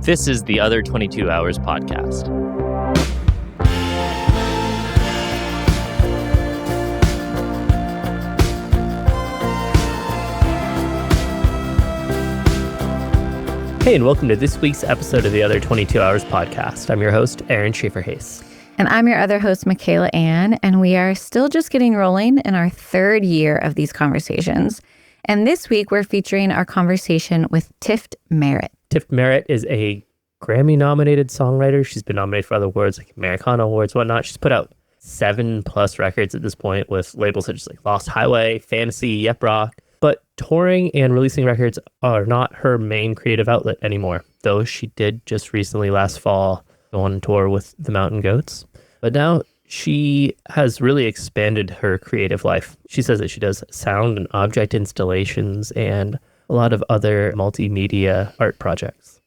This is the Other 22 Hours podcast. Hey, and welcome to this week's episode of the Other 22 Hours podcast. I'm your host, Aaron Shafer-Haiss. And I'm your other host, Michaela Anne, and we are still just getting rolling in our third year of these conversations. And this week, we're featuring our conversation with Tift Merritt. Tift Merritt is a Grammy-nominated songwriter. She's been nominated for other awards like Americana Awards, whatnot. She's put out 7+ records at this point with labels such as like Lost Highway, Fantasy, Yep Rock. But touring and releasing records are not her main creative outlet anymore, though she did just recently last fall go on tour with the Mountain Goats. But now she has really expanded her creative life. She says that she does sound and object installations and a lot of other multimedia art projects.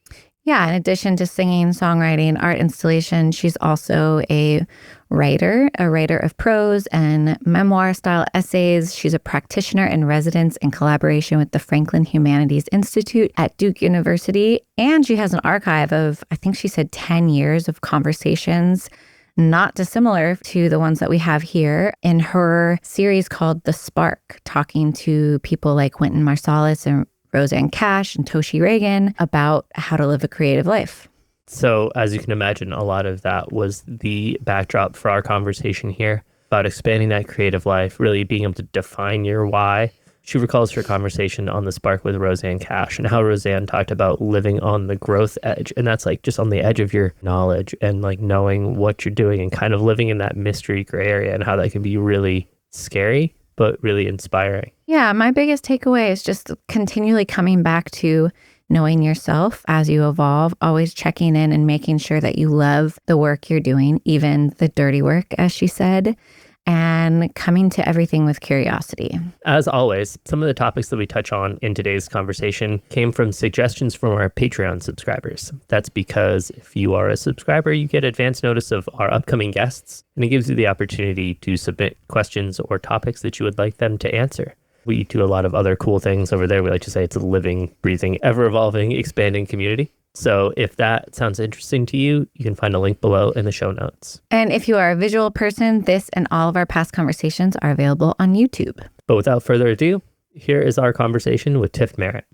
Yeah, in addition to singing, songwriting, art installation, she's also a writer of prose and memoir-style essays. She's a practitioner in residence in collaboration with the Franklin Humanities Institute at Duke University. And she has an archive of, I think she said 10 years of conversations, not dissimilar to the ones that we have here in her series called The Spark, talking to people like Wynton Marsalis and Roseanne Cash and Toshi Reagan about how to live a creative life. So as you can imagine, a lot of that was the backdrop for our conversation here about expanding that creative life, really being able to define your why. She recalls her conversation on The Spark with Roseanne Cash and how Roseanne talked about living on the growth edge. And that's like just on the edge of your knowledge and like knowing what you're doing and kind of living in that mystery gray area and how that can be really scary, but really inspiring. Yeah, my biggest takeaway is just continually coming back to knowing yourself as you evolve, always checking in and making sure that you love the work you're doing, even the dirty work, as she said, and coming to everything with curiosity. As always, some of the topics that we touch on in today's conversation came from suggestions from our Patreon subscribers. That's because if you are a subscriber, you get advance notice of our upcoming guests, and it gives you the opportunity to submit questions or topics that you would like them to answer. We do a lot of other cool things over there. We like to say it's a living, breathing, ever-evolving, expanding community. So if that sounds interesting to you, you can find a link below in the show notes. And if you are a visual person, this and all of our past conversations are available on YouTube. But without further ado, here is our conversation with Tift Merritt.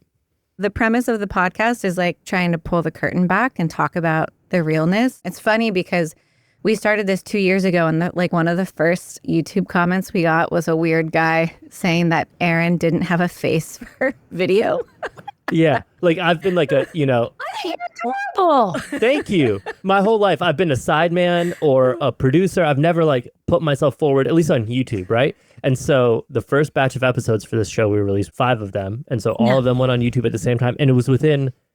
The premise of the podcast is like trying to pull the curtain back and talk about the realness. It's funny because we started this 2 years ago, and one of the first YouTube comments we got was a weird guy saying that Aaron didn't have a face for video. Yeah, like I've been like a, Oh, thank you. My whole life, I've been a sideman or a producer. I've never like put myself forward, at least on YouTube, right? And so the first batch of episodes for this show, we released 5 of them. And so all of them went on YouTube at the same time. And it was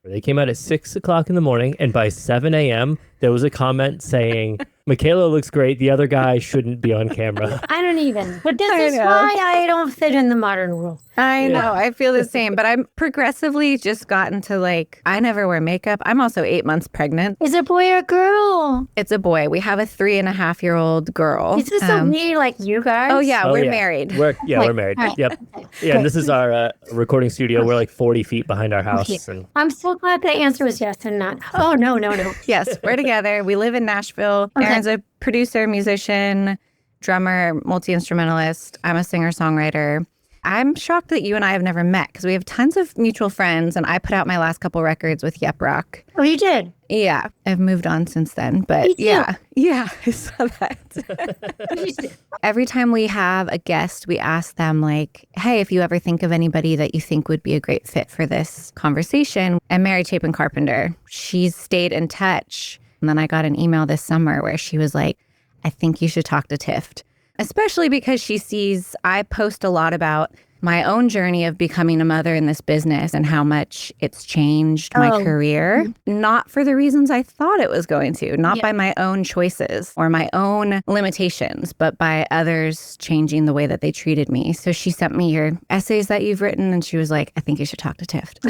they came out at 6 o'clock in the morning. And by 7 a.m., there was a comment saying, Michaela looks great. The other guy shouldn't be on camera. I don't even. But this is why I don't fit in the modern world. I know. I feel the same. But I'm progressively just gotten to I never wear makeup. I'm also 8 months pregnant. Is it a boy or a girl? It's a boy. We have a 3.5-year-old girl. Is this so weird like you guys? Oh, yeah. We're married. We're married. Right. Yep. Yeah. And this is our recording studio. We're like 40 feet behind our house. Okay. And I'm so glad the answer was yes and not. Oh, no. Yes, we're together. We live in Nashville. Okay. Aaron's a producer, musician, drummer, multi-instrumentalist. I'm a singer-songwriter. I'm shocked that you and I have never met because we have tons of mutual friends, and I put out my last couple records with Yep Rock. Oh, you did? Yeah, I've moved on since then, but yeah, I saw that. Every time we have a guest, we ask them hey, if you ever think of anybody that you think would be a great fit for this conversation. And Mary Chapin Carpenter, she's stayed in touch. And then I got an email this summer where she was like, I think you should talk to Tift. Especially because she sees I post a lot about my own journey of becoming a mother in this business and how much it's changed my career. Not for the reasons I thought it was going to, not by my own choices or my own limitations, but by others changing the way that they treated me. So she sent me your essays that you've written and she was like, I think you should talk to Tift.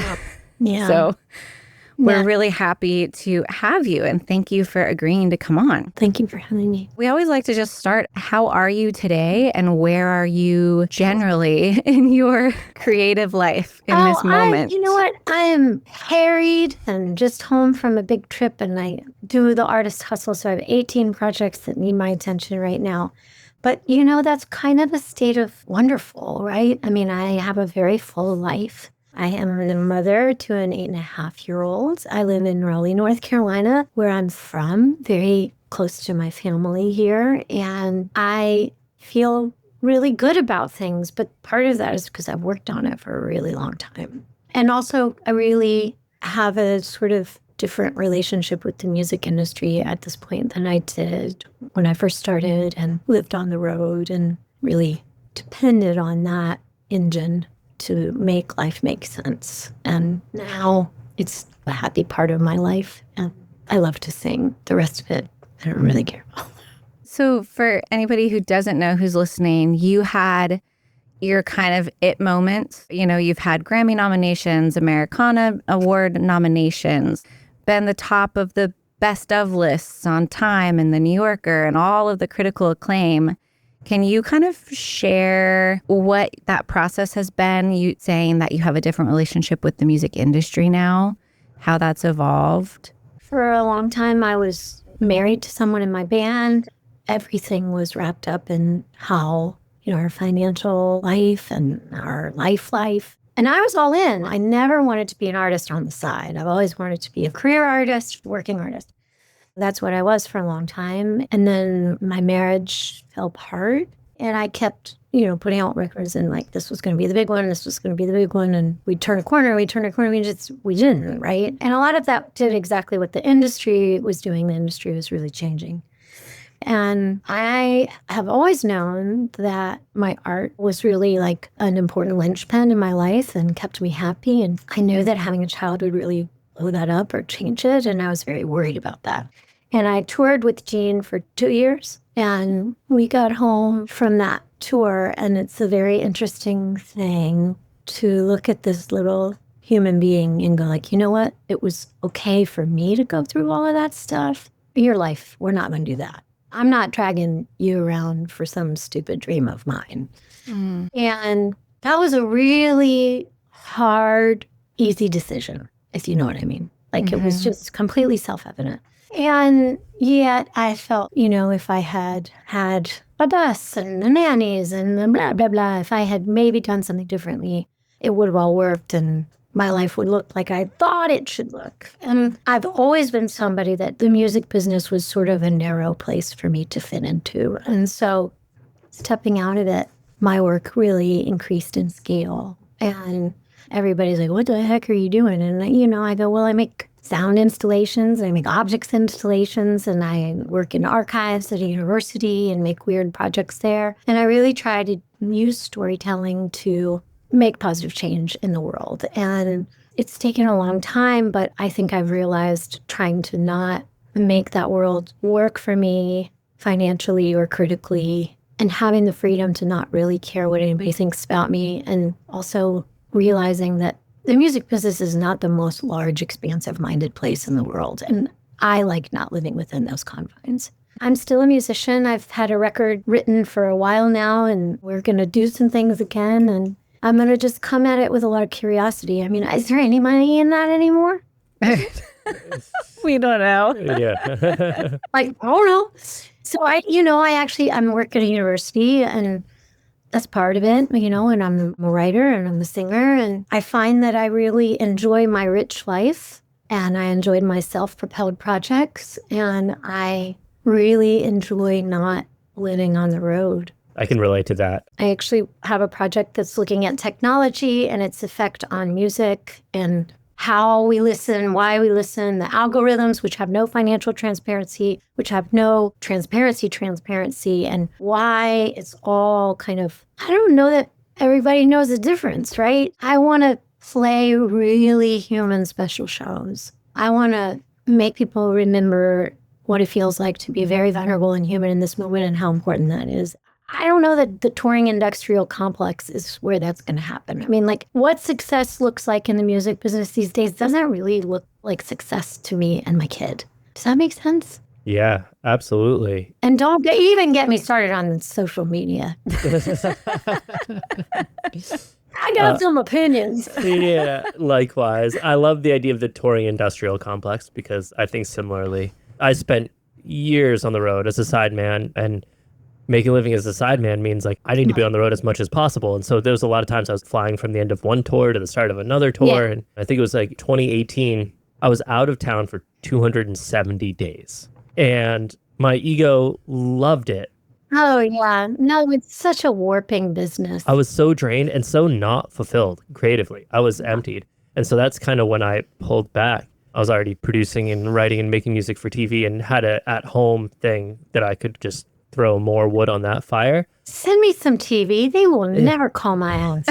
Yeah. So We're really happy to have you, and thank you for agreeing to come on. Thank you for having me. We always like to just start, how are you today, and where are you generally in your creative life in this moment? You know what? I am harried and just home from a big trip, and I do the artist hustle, so I have 18 projects that need my attention right now. But, that's kind of a state of wonderful, right? I mean, I have a very full life. I am the mother to an 8.5-year-old. I live in Raleigh, North Carolina, where I'm from, very close to my family here. And I feel really good about things. But part of that is because I've worked on it for a really long time. And also, I really have a sort of different relationship with the music industry at this point than I did when I first started and lived on the road and really depended on that engine to make life make sense. And now it's a happy part of my life. And I love to sing. The rest of it, I don't really care about. So for anybody who doesn't know, who's listening, you had your kind of it moment. You've had Grammy nominations, Americana Award nominations, been the top of the best of lists on Time and the New Yorker and all of the critical acclaim. Can you kind of share what that process has been? You saying that you have a different relationship with the music industry now, how that's evolved? For a long time, I was married to someone in my band. Everything was wrapped up in how, our financial life and our life. And I was all in. I never wanted to be an artist on the side. I've always wanted to be a career artist, working artist. That's what I was for a long time. And then my marriage fell apart. And I kept, putting out records and like, this was going to be the big one. This was going to be the big one. And we'd turn a corner. We didn't, right? And a lot of that did exactly what the industry was doing. The industry was really changing. And I have always known that my art was really like an important linchpin in my life and kept me happy. And I knew that having a child would really blow that up or change it. And I was very worried about that. And I toured with Gene for 2 years. And we got home from that tour. And it's a very interesting thing to look at this little human being and go like, you know what? It was okay for me to go through all of that stuff. Your life, we're not going to do that. I'm not dragging you around for some stupid dream of mine. Mm. And that was a really hard, easy decision, if you know what I mean. Like It was just completely self-evident. And yet I felt, if I had a bus and the nannies and the blah, blah, blah, if I had maybe done something differently, it would have all worked and my life would look like I thought it should look. And I've always been somebody that the music business was sort of a narrow place for me to fit into. And so stepping out of it, my work really increased in scale. And everybody's like, what the heck are you doing? And, I go, well, I make sound installations, I make objects installations, and I work in archives at a university and make weird projects there. And I really try to use storytelling to make positive change in the world. And it's taken a long time, but I think I've realized trying to not make that world work for me financially or critically, and having the freedom to not really care what anybody thinks about me, and also realizing that the music business is not the most large, expansive-minded place in the world. And I like not living within those confines. I'm still a musician. I've had a record written for a while now, and we're going to do some things again. And I'm going to just come at it with a lot of curiosity. I mean, is there any money in that anymore? We don't know. Yeah. I don't know. So I'm working at a university, and that's part of it, and I'm a writer and I'm a singer. And I find that I really enjoy my rich life, and I enjoyed my self-propelled projects. And I really enjoy not living on the road. I can relate to that. I actually have a project that's looking at technology and its effect on music and how we listen, why we listen, the algorithms, which have no financial transparency, which have no transparency, and why it's all kind of, I don't know that everybody knows the difference, right? I want to play really human special shows. I want to make people remember what it feels like to be very vulnerable and human in this moment and how important that is. I don't know that the touring industrial complex is where that's going to happen. I mean, like what success looks like in the music business these days doesn't really look like success to me and my kid. Does that make sense? Yeah, absolutely. And don't even get me started on social media. I got some opinions. Yeah, likewise. I love the idea of the touring industrial complex because I think similarly. I spent years on the road as a sideman, and making a living as a sideman means like I need to be on the road as much as possible. And so there was a lot of times I was flying from the end of one tour to the start of another tour. Yeah. And I think it was like 2018, I was out of town for 270 days. And my ego loved it. Oh, yeah. No, it's such a warping business. I was so drained and so not fulfilled creatively. I was emptied. And so that's kind of when I pulled back. I was already producing and writing and making music for TV and had a at-home thing that I could just throw more wood on that fire. Send me some TV. They will never call my ass.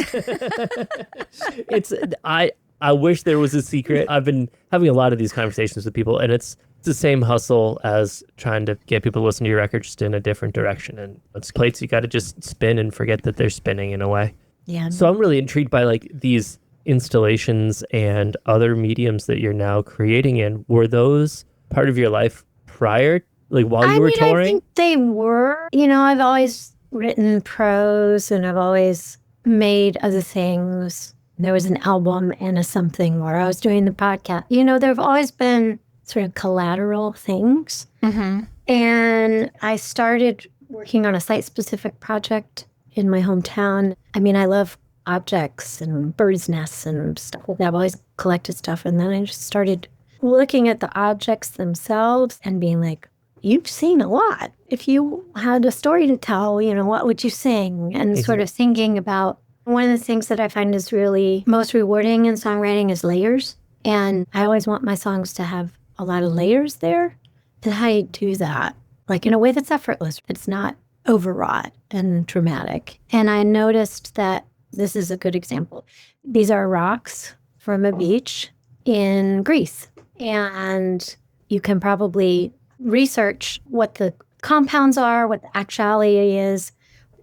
I wish there was a secret. I've been having a lot of these conversations with people, and it's the same hustle as trying to get people to listen to your record, just in a different direction. And it's plates you got to just spin and forget that they're spinning in a way. Yeah. So I'm really intrigued by like these installations and other mediums that you're now creating in. Were those part of your life prior, like while you were touring? I think they were. You know, I've always written prose and I've always made other things. There was an album and a something where I was doing the podcast. You know, there have always been sort of collateral things. Mm-hmm. And I started working on a site-specific project in my hometown. I mean, I love objects and birds' nests and stuff. I've always collected stuff. And then I just started looking at the objects themselves and being like, you've seen a lot. If you had a story to tell, you know, what would you sing? And sort of thinking about one of the things that I find is really most rewarding in songwriting is layers. And I always want my songs to have a lot of layers there. And how do you do that? Like in a way that's effortless. It's not overwrought and dramatic. And I noticed that this is a good example. These are rocks from a beach in Greece. And you can probably research what the compounds are, what the actuality is,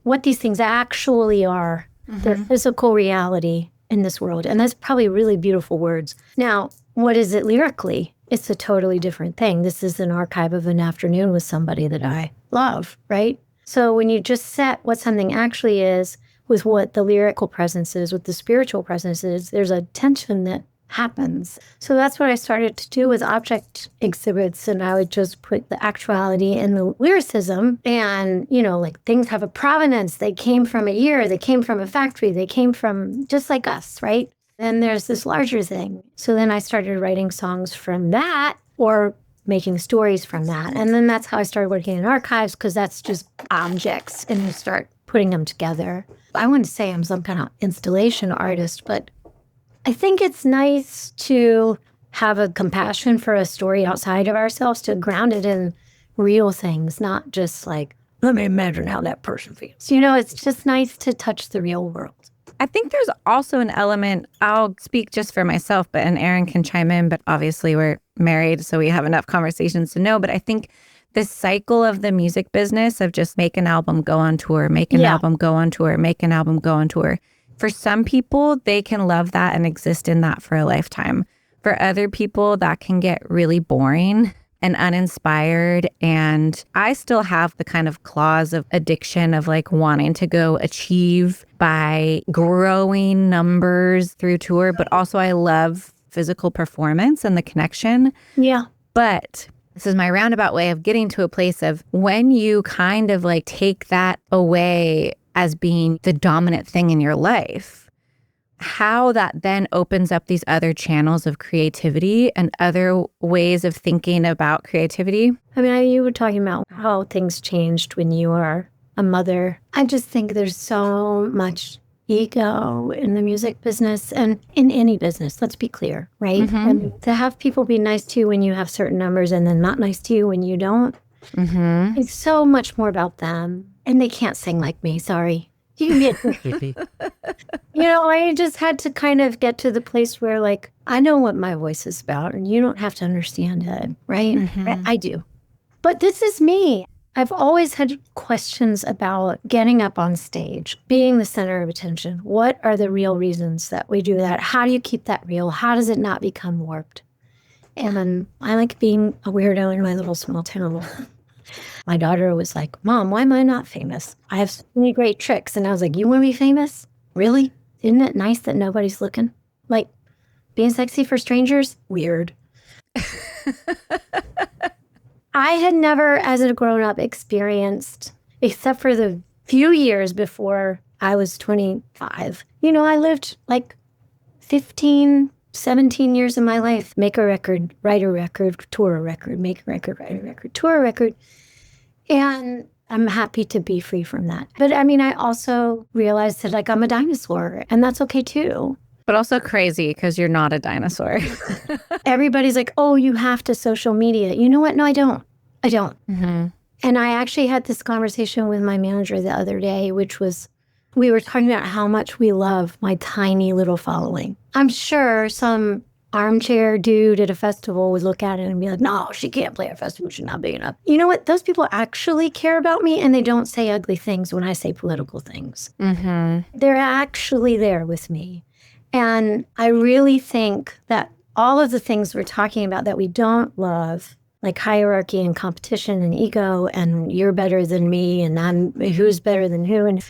what these things actually are. Mm-hmm. Their physical reality in this world. And that's probably really beautiful words. Now, what is it lyrically? It's a totally different thing. This is an archive of an afternoon with somebody that I love, right? So when you just set what something actually is with what the lyrical presence is, what the spiritual presence is, there's a tension that happens. So that's what I started to do with object exhibits. And I would just put the actuality in the lyricism. And, you know, like things have a provenance. They came from a year. They came from a factory. They came from just like us, right? Then there's this larger thing. So then I started writing songs from that or making stories from that. And then that's how I started working in archives, because that's just objects and you start putting them together. I wouldn't say I'm some kind of installation artist, but I think it's nice to have a compassion for a story outside of ourselves, to ground it in real things, not just like, let me imagine how that person feels. You know, it's just nice to touch the real world. I think there's also an element, I'll speak just for myself, and Aaron can chime in, but obviously we're married, so we have enough conversations to know. But I think this cycle of the music business of just make an album, go on tour, make an album, go on tour, make an album, go on tour. For some people, they can love that and exist in that for a lifetime. For other people, that can get really boring and uninspired. And I still have the kind of claws of addiction of like wanting to go achieve by growing numbers through tour. But also I love physical performance and the connection. Yeah. But this is my roundabout way of getting to a place of when you kind of like take that away as being the dominant thing in your life, how that then opens up these other channels of creativity and other ways of thinking about creativity. I mean, you were talking about how things changed when you were a mother. I just think there's so much ego in the music business and in any business, let's be clear, right? Mm-hmm. And to have people be nice to you when you have certain numbers and then not nice to you when you don't, it's so much more about them. And they can't sing like me, sorry. You can be You know, I just had to kind of get to the place where like, I know what my voice is about and you don't have to understand it, right? Mm-hmm. I do. But this is me. I've always had questions about getting up on stage, being the center of attention. What are the real reasons that we do that? How do you keep that real? How does it not become warped? And I like being a weirdo in my little small town. My daughter was like, Mom, why am I not famous? I have so many great tricks. And I was like, you want to be famous? Really? Isn't it nice that nobody's looking? Like, being sexy for strangers? Weird. I had never, as a grown-up, experienced, except for the few years before I was 25. I lived like 15, 17 years of my life. Make a record, write a record, tour a record, make a record, write a record, tour a record. And I'm happy to be free from that. But I mean, I also realized that like I'm a dinosaur, and that's okay too. But also crazy because you're not a dinosaur. Everybody's like, oh, you have to social media. You know what? No, I don't. Mm-hmm. And I actually had this conversation with my manager the other day, which was, we were talking about how much we love my tiny little following. I'm sure some armchair dude at a festival would look at it and be like, no, she can't play at a festival. She's not big enough. You know what? Those people actually care about me, and they don't say ugly things when I say political things. Mm-hmm. They're actually there with me. And I really think that all of the things we're talking about that we don't love, like hierarchy and competition and ego and you're better than me and who's better than who, and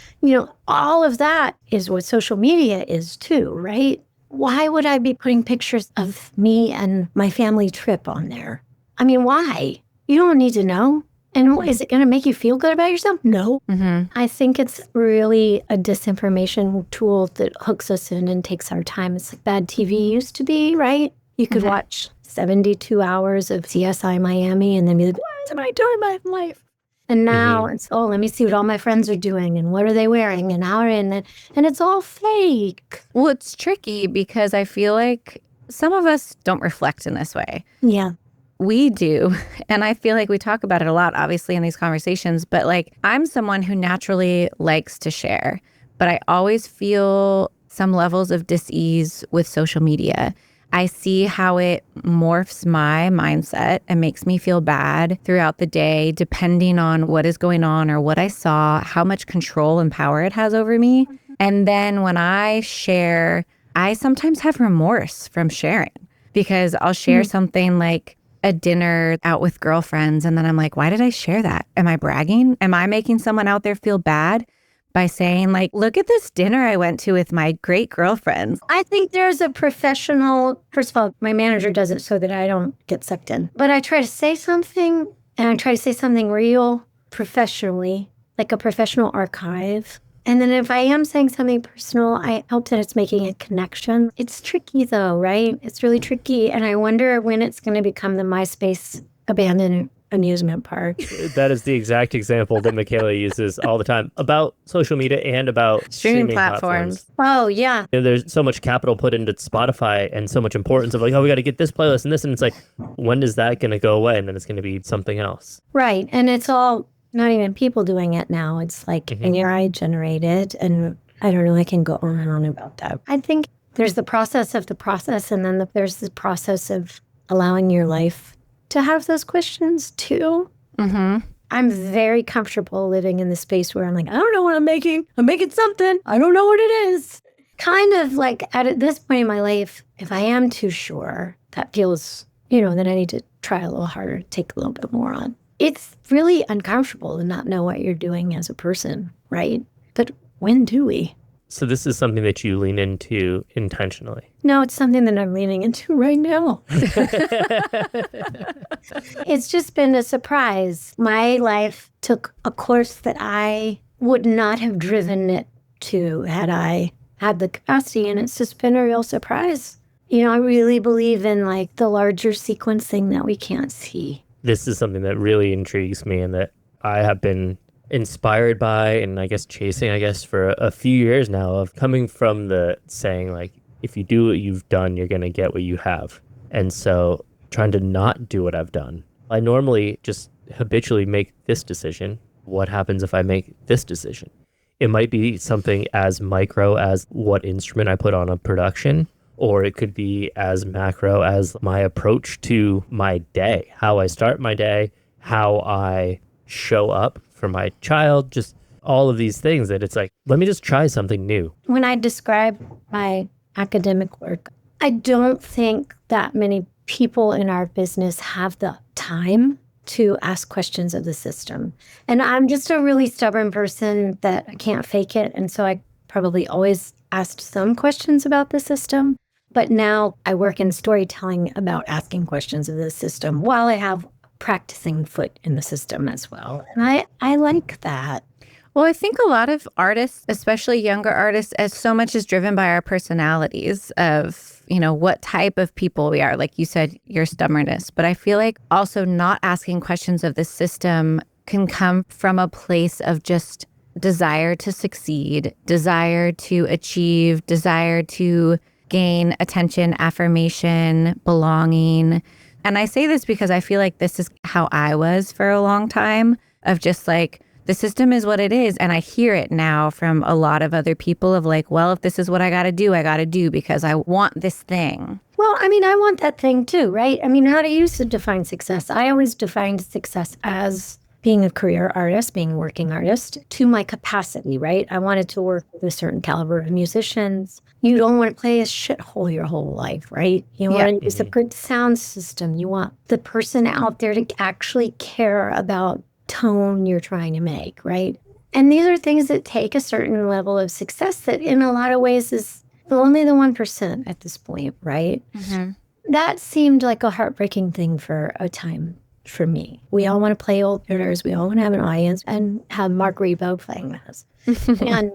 all of that is what social media is too, right? Why would I be putting pictures of me and my family trip on there? I mean, why? You don't need to know. And is it going to make you feel good about yourself? No. Mm-hmm. I think it's really a disinformation tool that hooks us in and takes our time. It's like bad TV used to be, right? You could watch 72 hours of CSI Miami and then be like, what am I doing in my life? And now it's, let me see what all my friends are doing and what are they wearing and how are in it. And it's all fake. Well, it's tricky because I feel like some of us don't reflect in this way. Yeah. We do. And I feel like we talk about it a lot, obviously, in these conversations. But like, I'm someone who naturally likes to share, but I always feel some levels of dis-ease with social media. I see how it morphs my mindset and makes me feel bad throughout the day, depending on what is going on or what I saw, how much control and power it has over me. And then when I share, I sometimes have remorse from sharing because I'll share something like a dinner out with girlfriends. And then I'm like, why did I share that? Am I bragging? Am I making someone out there feel bad by saying like, look at this dinner I went to with my great girlfriends? I think there's a professional, first of all, my manager does it so that I don't get sucked in. But I try to say something, and I try to say something real professionally, like a professional archive. And then if I am saying something personal, I hope that it's making a connection. It's tricky though, right? It's really tricky. And I wonder when it's going to become the MySpace abandoned amusement park. That is the exact example that Michaela uses all the time about social media and about Streaming platforms. Oh, yeah. There's so much capital put into Spotify and so much importance of like, oh, we got to get this playlist and this. And it's like, when is that going to go away? And then it's going to be something else. Right. And it's all not even people doing it now. It's like AI generated. And I don't know, I can go on and on about that. I think there's the process of the process. And then there's the process of allowing your life to have those questions too. Mm-hmm. I'm very comfortable living in the space where I'm like, I don't know what I'm making. I'm making something. I don't know what it is. Kind of like at this point in my life, if I am too sure, that feels, then I need to try a little harder, take a little bit more on. It's really uncomfortable to not know what you're doing as a person, right? But when do we? So this is something that you lean into intentionally. No, it's something that I'm leaning into right now. It's just been a surprise. My life took a course that I would not have driven it to had I had the capacity, and it's just been a real surprise. I really believe in like the larger sequencing that we can't see. This is something that really intrigues me and that I have been inspired by and I guess chasing, for a few years now, of coming from the saying like, if you do what you've done, you're going to get what you have. And so trying to not do what I've done. I normally just habitually make this decision. What happens if I make this decision? It might be something as micro as what instrument I put on a production, or it could be as macro as my approach to my day, how I start my day, how I show up for my child, just all of these things that it's like, let me just try something new. When I describe my academic work, I don't think that many people in our business have the time to ask questions of the system. And I'm just a really stubborn person that I can't fake it. And so I probably always asked some questions about the system. But now I work in storytelling about asking questions of the system while I have practicing foot in the system as well. And I like that. Well, I think a lot of artists, especially younger artists, as so much is driven by our personalities of, what type of people we are. Like you said, your stubbornness. But I feel like also not asking questions of the system can come from a place of just desire to succeed, desire to achieve, desire to gain attention, affirmation, belonging. And I say this because I feel like this is how I was for a long time, of just like, the system is what it is. And I hear it now from a lot of other people of like, well, if this is what I got to do because I want this thing. Well, I mean, I want that thing too, right? I mean, how do you define success? I always defined success as being a career artist, being a working artist to my capacity, right? I wanted to work with a certain caliber of musicians. You don't want to play a shithole your whole life, right? You want to use a good sound system. You want the person out there to actually care about tone you're trying to make, right? And these are things that take a certain level of success that in a lot of ways is only the 1% at this point, right? Mm-hmm. That seemed like a heartbreaking thing for a time for me. We all want to play old hitters. We all want to have an audience and have Mark Rebo playing this. And,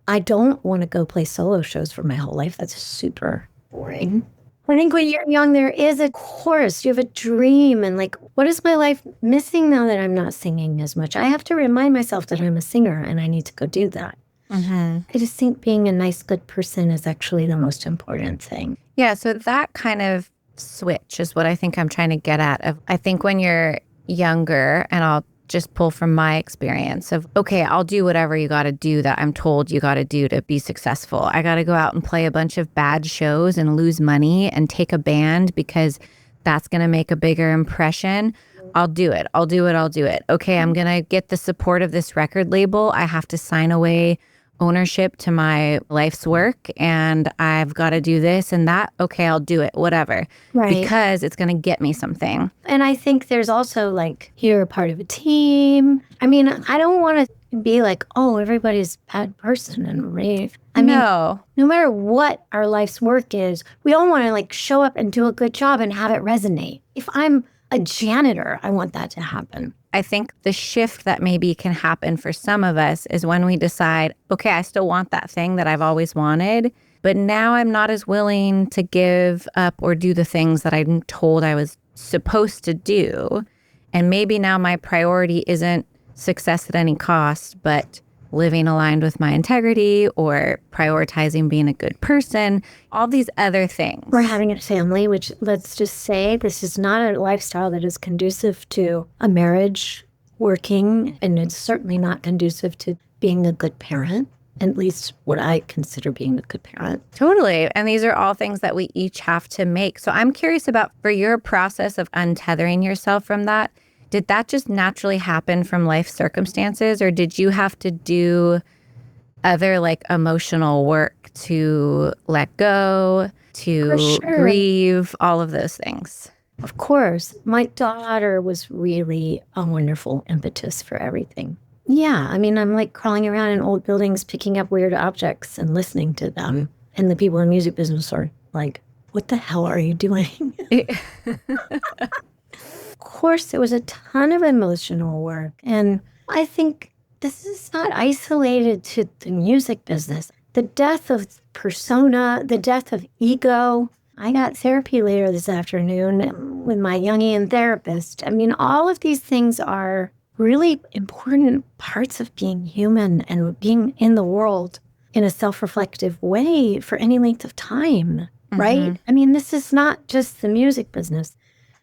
I don't want to go play solo shows for my whole life. That's super boring. I think when you're young, there is a course. You have a dream. And like, what is my life missing now that I'm not singing as much? I have to remind myself that I'm a singer and I need to go do that. Mm-hmm. I just think being a nice, good person is actually the most important thing. Yeah. So that kind of switch is what I think I'm trying to get at. I think when you're younger, and I'll just pull from my experience of, okay, I'll do whatever you got to do that I'm told you got to do to be successful. I got to go out and play a bunch of bad shows and lose money and take a band because that's going to make a bigger impression. I'll do it. Okay, I'm going to get the support of this record label. I have to sign away ownership to my life's work and I've got to do this and that. Okay, I'll do it, whatever. Right. Because it's going to get me something. And I think there's also like, you're a part of a team. I mean, I don't want to be like, oh, everybody's a bad person and rave. I mean, no matter what our life's work is, we all want to like show up and do a good job and have it resonate. If I'm a janitor, I want that to happen. I think the shift that maybe can happen for some of us is when we decide, okay, I still want that thing that I've always wanted, but now I'm not as willing to give up or do the things that I'm told I was supposed to do. And maybe now my priority isn't success at any cost, but living aligned with my integrity or prioritizing being a good person, all these other things. We're having a family, which let's just say this is not a lifestyle that is conducive to a marriage working, and it's certainly not conducive to being a good parent, at least what I consider being a good parent. Totally. And these are all things that we each have to make. So I'm curious about, for your process of untethering yourself from that, did that just naturally happen from life circumstances, or did you have to do other like emotional work to let go, to grieve, all of those things? Of course. My daughter was really a wonderful impetus for everything. Yeah, I mean, I'm like crawling around in old buildings, picking up weird objects and listening to them. And the people in the music business are like, what the hell are you doing? Of course, there was a ton of emotional work. And I think this is not isolated to the music business. The death of persona, the death of ego. I got therapy later this afternoon with my Jungian therapist. I mean, all of these things are really important parts of being human and being in the world in a self-reflective way for any length of time, right? I mean, this is not just the music business.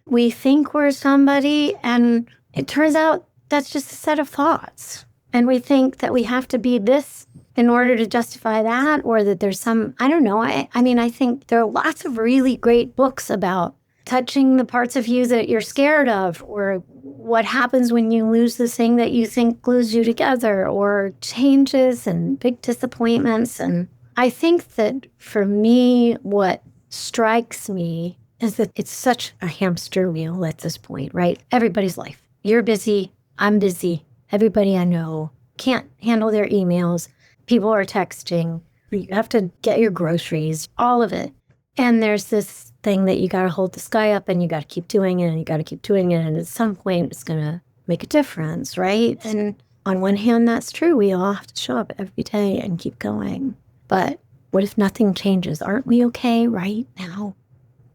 We think we're somebody, and it turns out that's just a set of thoughts. And we think that we have to be this in order to justify that, or that there's some, I don't know. I mean, I think there are lots of really great books about touching the parts of you that you're scared of, or what happens when you lose the thing that you think glues you together, or changes and big disappointments. And I think that for me, what strikes me is that it's such a hamster wheel at this point, right? Everybody's life. You're busy. I'm busy. Everybody I know can't handle their emails. People are texting. You have to get your groceries, all of it. And there's this thing that you got to hold the sky up and you got to keep doing it and you got to keep doing it. And at some point, it's going to make a difference, right? And on one hand, that's true. We all have to show up every day and keep going. But what if nothing changes? Aren't we okay right now?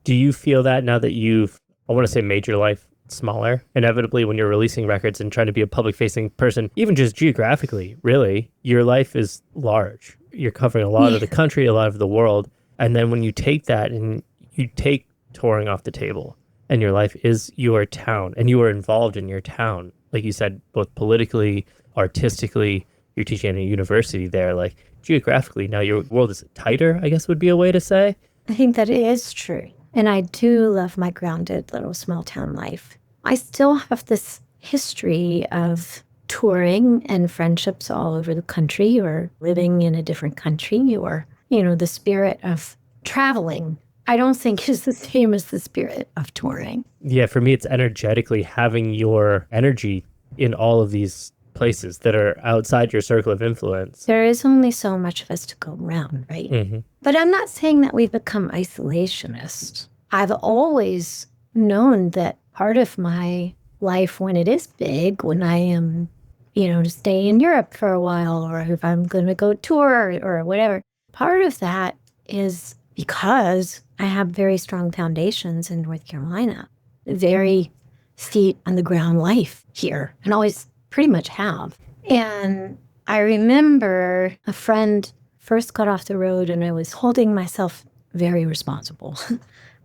Do you feel that now that you've, I want to say, made your life smaller? Inevitably, when you're releasing records and trying to be a public-facing person, even just geographically, really, your life is large. You're covering a lot of the country, a lot of the world. And then when you take that and you take touring off the table and your life is your town and you are involved in your town, like you said, both politically, artistically, you're teaching at a university there, like geographically, now your world is tighter, I guess would be a way to say. I think that it is true. And I do love my grounded little small town life. I still have this history of touring and friendships all over the country, or living in a different country, or, the spirit of traveling. I don't think is the same as the spirit of touring. Yeah, for me, it's energetically having your energy in all of these places that are outside your circle of influence. There is only so much of us to go around, right? Mm-hmm. But I'm not saying that we've become isolationist. I've always known that part of my life, when it is big, when I am, to stay in Europe for a while, or if I'm going to go tour or whatever, part of that is because I have very strong foundations in North Carolina, very feet on the ground life here, and always pretty much have. And I remember a friend first got off the road and I was holding myself very responsible.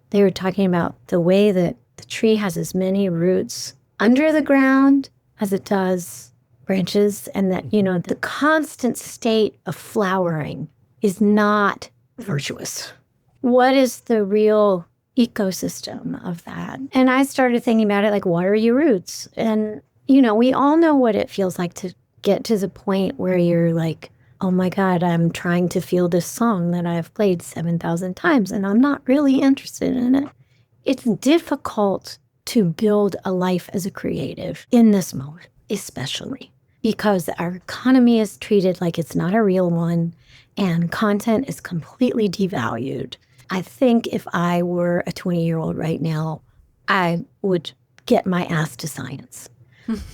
They were talking about the way that the tree has as many roots under the ground as it does branches, and that, the constant state of flowering is not virtuous. What is the real ecosystem of that? And I started thinking about it like, what are your roots? And, we all know what it feels like to get to the point where you're like, oh my God, I'm trying to feel this song that I've played 7,000 times and I'm not really interested in it. It's difficult to build a life as a creative in this moment, especially because our economy is treated like it's not a real one and content is completely devalued. I think if I were a 20-year-old right now, I would get my ass to science.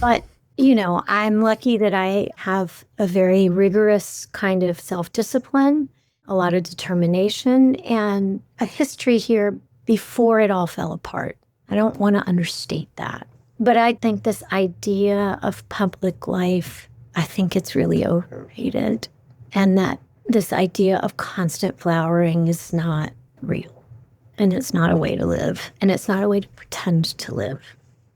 But, I'm lucky that I have a very rigorous kind of self-discipline, a lot of determination, and a history here before it all fell apart. I don't want to understate that. But I think this idea of public life, I think it's really overrated. And that this idea of constant flowering is not real. And it's not a way to live. And it's not a way to pretend to live.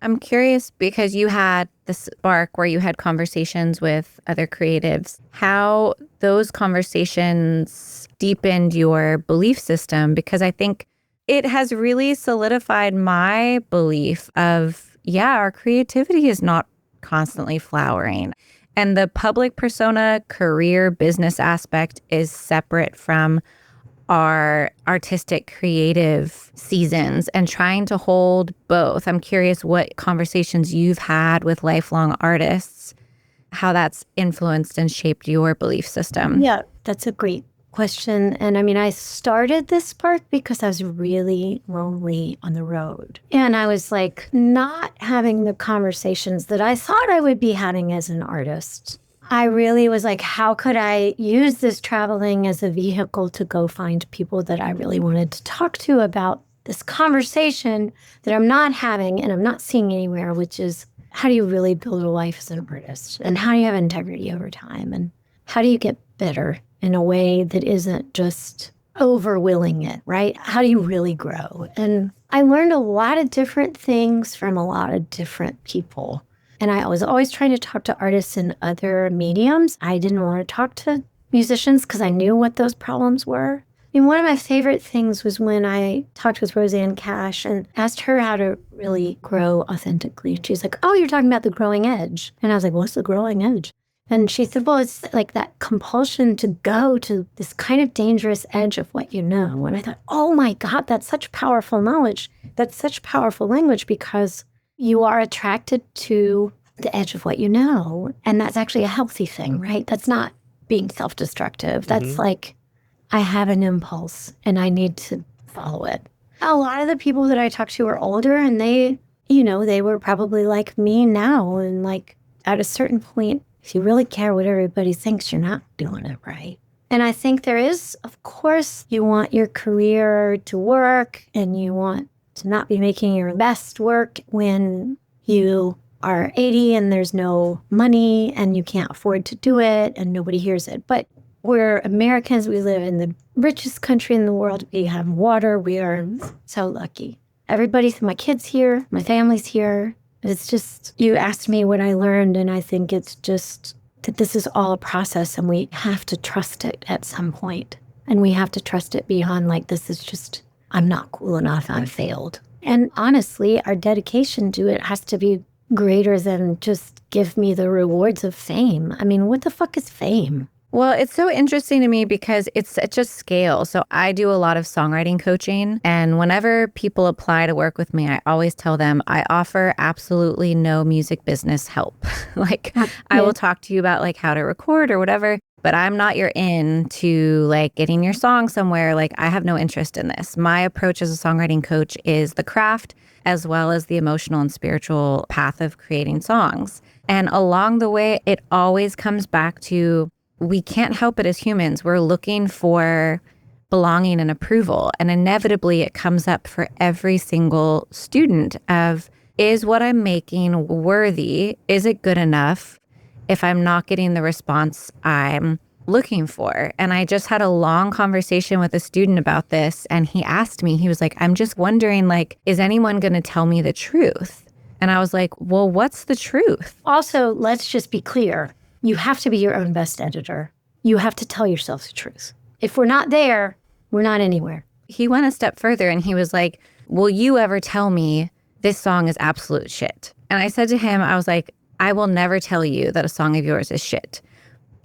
I'm curious, because you had the spark where you had conversations with other creatives, how those conversations deepened your belief system, because I think it has really solidified my belief of, our creativity is not constantly flowering. And the public persona, career, business aspect is separate from our artistic, creative seasons, and trying to hold both. I'm curious what conversations you've had with lifelong artists, how that's influenced and shaped your belief system. Yeah, that's a great question. And I started this spark because I was really lonely on the road. And I was like not having the conversations that I thought I would be having as an artist. I really was like, how could I use this traveling as a vehicle to go find people that I really wanted to talk to about this conversation that I'm not having and I'm not seeing anywhere, which is, how do you really build a life as an artist? And how do you have integrity over time? And how do you get better in a way that isn't just overwilling it, right? How do you really grow? And I learned a lot of different things from a lot of different people. And I was always trying to talk to artists in other mediums. I didn't want to talk to musicians because I knew what those problems were. And one of my favorite things was when I talked with Roseanne Cash and asked her how to really grow authentically. She's like, oh, you're talking about the growing edge. And I was like, what's the growing edge? And she said, well, it's like that compulsion to go to this kind of dangerous edge of what you know. And I thought, oh my God, that's such powerful knowledge. That's such powerful language, because you are attracted to the edge of what you know. And that's actually a healthy thing, right? That's not being self-destructive. That's like, I have an impulse and I need to follow it. A lot of the people that I talked to are older, and they, they were probably like me now. And like at a certain point, if you really care what everybody thinks, you're not doing it right. And I think there is, of course, you want your career to work and you want to not be making your best work when you are 80 and there's no money and you can't afford to do it and nobody hears it. But we're Americans. We live in the richest country in the world. We have water. We are so lucky. My kids here, my family's here. It's just, you asked me what I learned, and I think it's just that this is all a process, and we have to trust it at some point. And we have to trust it beyond like, this is just, I'm not cool enough, I failed. And honestly, our dedication to it has to be greater than just give me the rewards of fame. I mean, what the fuck is fame? Well, it's so interesting to me because it's such a scale. So I do a lot of songwriting coaching. And whenever people apply to work with me, I always tell them I offer absolutely no music business help. I will talk to you about like how to record or whatever, but I'm not your in to like getting your song somewhere. Like, I have no interest in this. My approach as a songwriting coach is the craft as well as the emotional and spiritual path of creating songs. And along the way, it always comes back to, we can't help it as humans. We're looking for belonging and approval. And inevitably it comes up for every single student of, is what I'm making worthy? Is it good enough if I'm not getting the response I'm looking for? And I just had a long conversation with a student about this. And he asked me, he was like, I'm just wondering, like, is anyone going to tell me the truth? And I was like, well, what's the truth? Also, let's just be clear. You have to be your own best editor. You have to tell yourself the truth. If we're not there, we're not anywhere. He went a step further and he was like, will you ever tell me this song is absolute shit? And I said to him, I was like, I will never tell you that a song of yours is shit.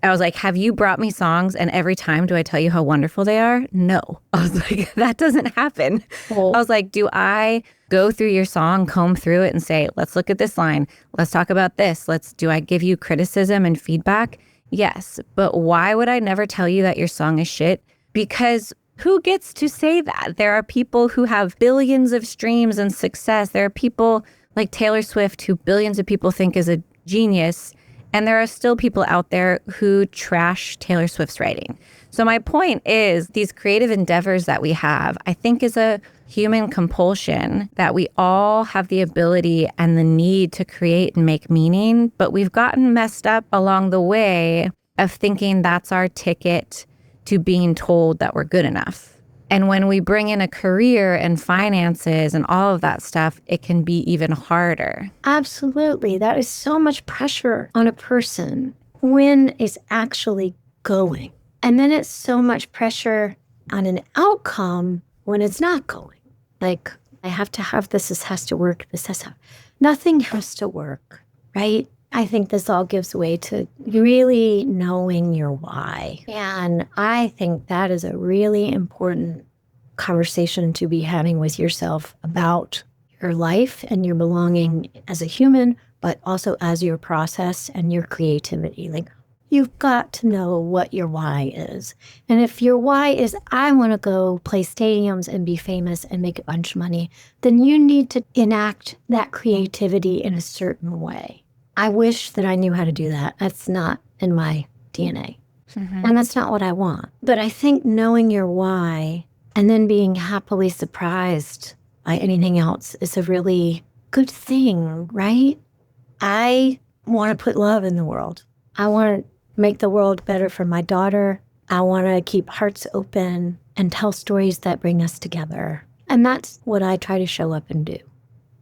I was like, have you brought me songs and every time do I tell you how wonderful they are? No. I was like, that doesn't happen. I was like, do I go through your song, comb through it and say, let's look at this line. Let's talk about this. Do I give you criticism and feedback? Yes. But why would I never tell you that your song is shit? Because who gets to say that? There are people who have billions of streams and success. There are people like Taylor Swift, who billions of people think is a genius. And there are still people out there who trash Taylor Swift's writing. So my point is, these creative endeavors that we have, I think, is a human compulsion that we all have the ability and the need to create and make meaning. But we've gotten messed up along the way of thinking that's our ticket to being told that we're good enough. And when we bring in a career and finances and all of that stuff, it can be even harder. Absolutely. That is so much pressure on a person when it's actually going. And then it's so much pressure on an outcome when it's not going. Like, I have to have this has to work, nothing has to work, right? I think this all gives way to really knowing your why. And I think that is a really important conversation to be having with yourself about your life and your belonging as a human, but also as your process and your creativity. Like, you've got to know what your why is. And if your why is, I want to go play stadiums and be famous and make a bunch of money, then you need to enact that creativity in a certain way. I wish that I knew how to do that. That's not in my DNA. Mm-hmm. And that's not what I want. But I think knowing your why and then being happily surprised by anything else is a really good thing, right? I want to put love in the world. I want to make the world better for my daughter. I want to keep hearts open and tell stories that bring us together. And that's what I try to show up and do.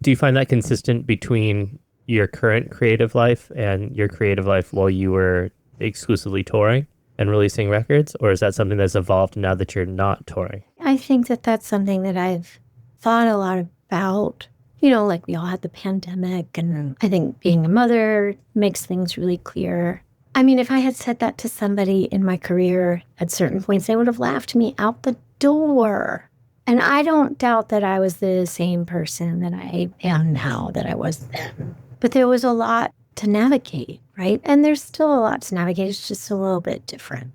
Do you find that consistent between your current creative life and your creative life while you were exclusively touring? and releasing records? Or is that something that's evolved now that you're not touring? I think that that's something that I've thought a lot about. You know, like we all had the pandemic, and I think being a mother makes things really clear. I mean, if I had said that to somebody in my career at certain points, they would have laughed me out the door. And I don't doubt that I was the same person that I am now that I was then. But there was a lot to navigate, right? And there's still a lot to navigate. It's just a little bit different.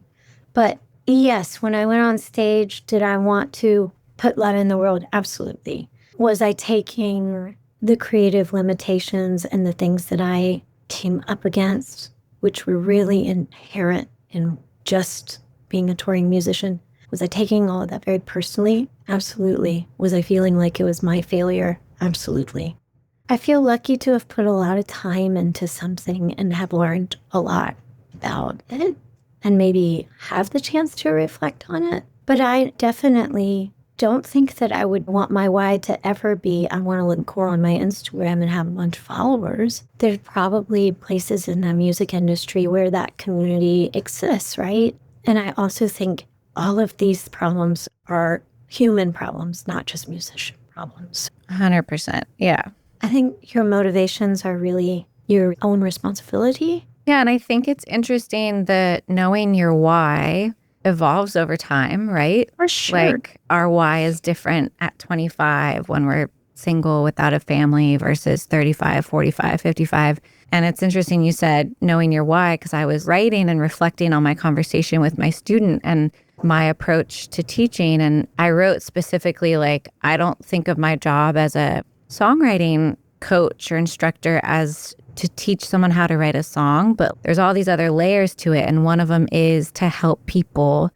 But yes, when I went on stage, did I want to put love in the world? Absolutely. Was I taking the creative limitations and the things that I came up against, which were really inherent in just being a touring musician? Was I taking all of that very personally? Absolutely. Was I feeling like it was my failure? Absolutely. I feel lucky to have put a lot of time into something and have learned a lot about it and maybe have the chance to reflect on it. But I definitely don't think that I would want my why to ever be, I want to look cool on my Instagram and have a bunch of followers. There's probably places in the music industry where that community exists, right? And I also think all of these problems are human problems, not just musician problems. 100%. Yeah. I think your motivations are really your own responsibility. Yeah. And I think it's interesting that knowing your why evolves over time, right? For sure. Like our why is different at 25 when we're single without a family versus 35, 45, 55. And it's interesting you said knowing your why, because I was writing and reflecting on my conversation with my student and my approach to teaching. And I wrote specifically, like, I don't think of my job as a songwriting coach or instructor as to teach someone how to write a song, but there's all these other layers to it. And one of them is to help people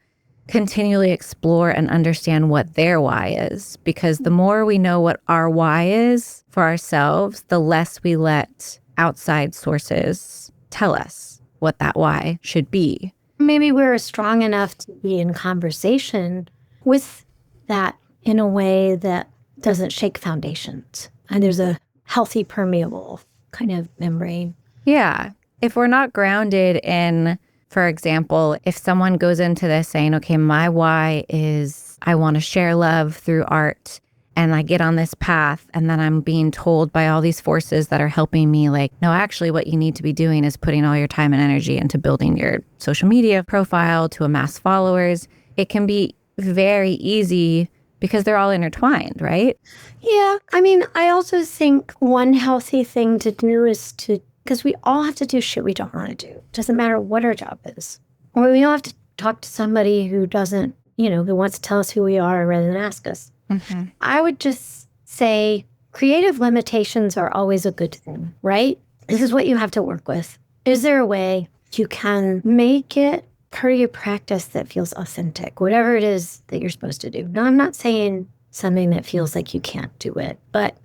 continually explore and understand what their why is. Because the more we know what our why is for ourselves, the less we let outside sources tell us what that why should be. Maybe we're strong enough to be in conversation with that in a way that doesn't shake foundations. And there's a healthy, permeable kind of membrane. Yeah. If we're not grounded in, for example, if someone goes into this saying, okay, my why is I want to share love through art, and I get on this path and then I'm being told by all these forces that are helping me, like, no, actually what you need to be doing is putting all your time and energy into building your social media profile to amass followers. It can be very easy because they're all intertwined, right? Yeah. I mean, I also think one healthy thing to do is because we all have to do shit we don't want to do. It doesn't matter what our job is. Or we all have to talk to somebody who doesn't, who wants to tell us who we are rather than ask us. Mm-hmm. I would just say creative limitations are always a good thing, right? This is what you have to work with. Is there a way you can make it part of your practice that feels authentic, whatever it is that you're supposed to do? Now, I'm not saying something that feels like you can't do it, but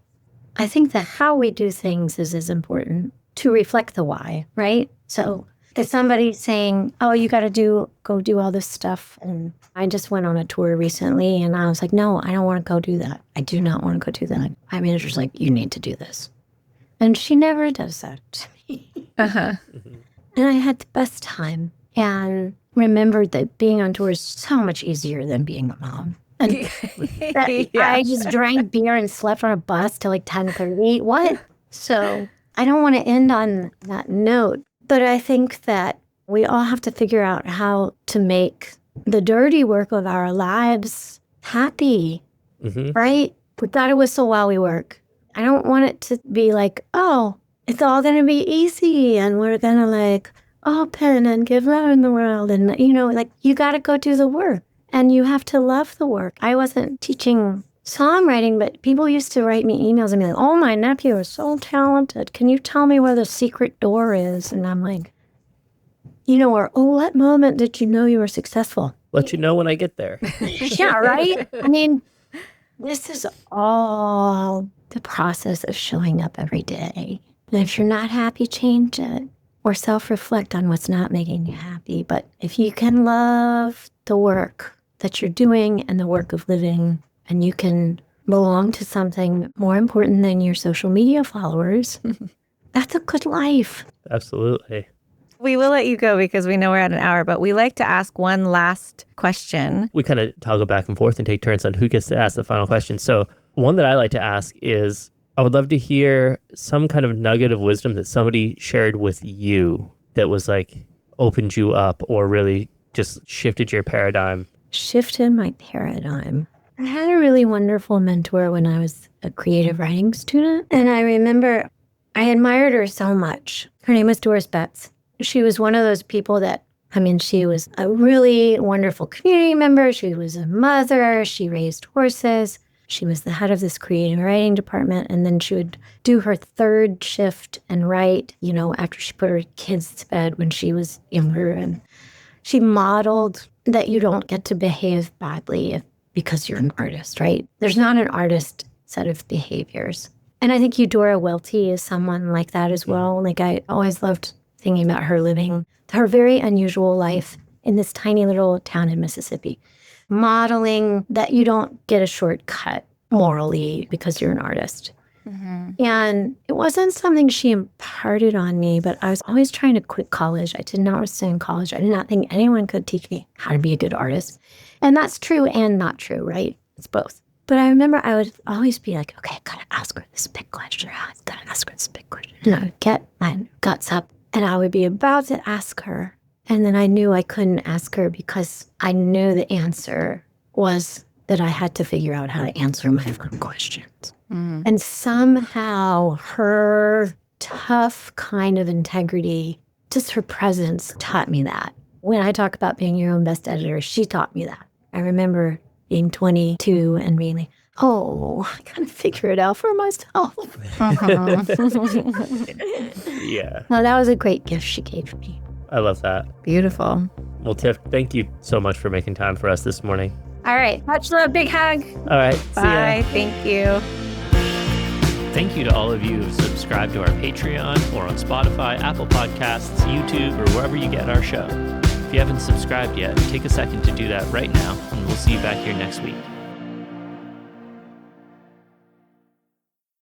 I think that how we do things is as important to reflect the why, right? So if somebody's saying, oh, you got to go do all this stuff. And I just went on a tour recently and I was like, no, I don't want to go do that. I do not want to go do that. My manager's like, you need to do this. And she never does that to me. Uh-huh. And I had the best time and remembered that being on tour is so much easier than being a mom. And I just drank beer and slept on a bus till like 10:30. What? So I don't want to end on that note. But I think that we all have to figure out how to make the dirty work of our lives happy, right? We got to whistle while we work. I don't want it to be like, oh, it's all going to be easy and we're going to like open and give love in the world. And, like you got to go do the work and you have to love the work. I wasn't teaching songwriting, but people used to write me emails and be like, oh, my nephew is so talented. Can you tell me where the secret door is? And I'm like, or, oh, what moment did you know you were successful? Let you know when I get there. Yeah, right? I mean, this is all the process of showing up every day. And if you're not happy, change it or self-reflect on what's not making you happy. But if you can love the work that you're doing and the work of living, and you can belong to something more important than your social media followers, that's a good life. Absolutely. We will let you go because we know we're at an hour, but we like to ask one last question. We kind of toggle back and forth and take turns on who gets to ask the final question. So one that I like to ask is, I would love to hear some kind of nugget of wisdom that somebody shared with you that was like opened you up or really just shifted your paradigm. Shifted my paradigm. I had a really wonderful mentor when I was a creative writing student. And I remember I admired her so much. Her name was Doris Betts. She was one of those people that, she was a really wonderful community member. She was a mother. She raised horses. She was the head of this creative writing department. And then she would do her third shift and write, after she put her kids to bed when she was younger. And she modeled that you don't get to behave badly because you're an artist, right? There's not an artist set of behaviors. And I think Eudora Welty is someone like that as well. Like, I always loved thinking about her living her very unusual life in this tiny little town in Mississippi, modeling that you don't get a shortcut morally because you're an artist. Mm-hmm. And it wasn't something she imparted on me, but I was always trying to quit college. I did not want to stay in college. I did not think anyone could teach me how to be a good artist. And that's true and not true, right? It's both. But I remember I would always be like, okay, I gotta ask her this big question. I gotta ask her this big question. And I would get my guts up and I would be about to ask her. And then I knew I couldn't ask her because I knew the answer was that I had to figure out how to answer my own questions. Mm-hmm. And somehow her tough kind of integrity, just her presence taught me that. When I talk about being your own best editor, she taught me that. I remember being 22 and being like, I gotta figure it out for myself. Yeah. Well, that was a great gift she gave me. I love that. Beautiful. Well, Tiff, thank you so much for making time for us this morning. All right. Much love. Big hug. All right. Bye. Thank you. Thank you to all of you who've subscribed to our Patreon or on Spotify, Apple Podcasts, YouTube, or wherever you get our show. If you haven't subscribed yet, take a second to do that right now, and we'll see you back here next week.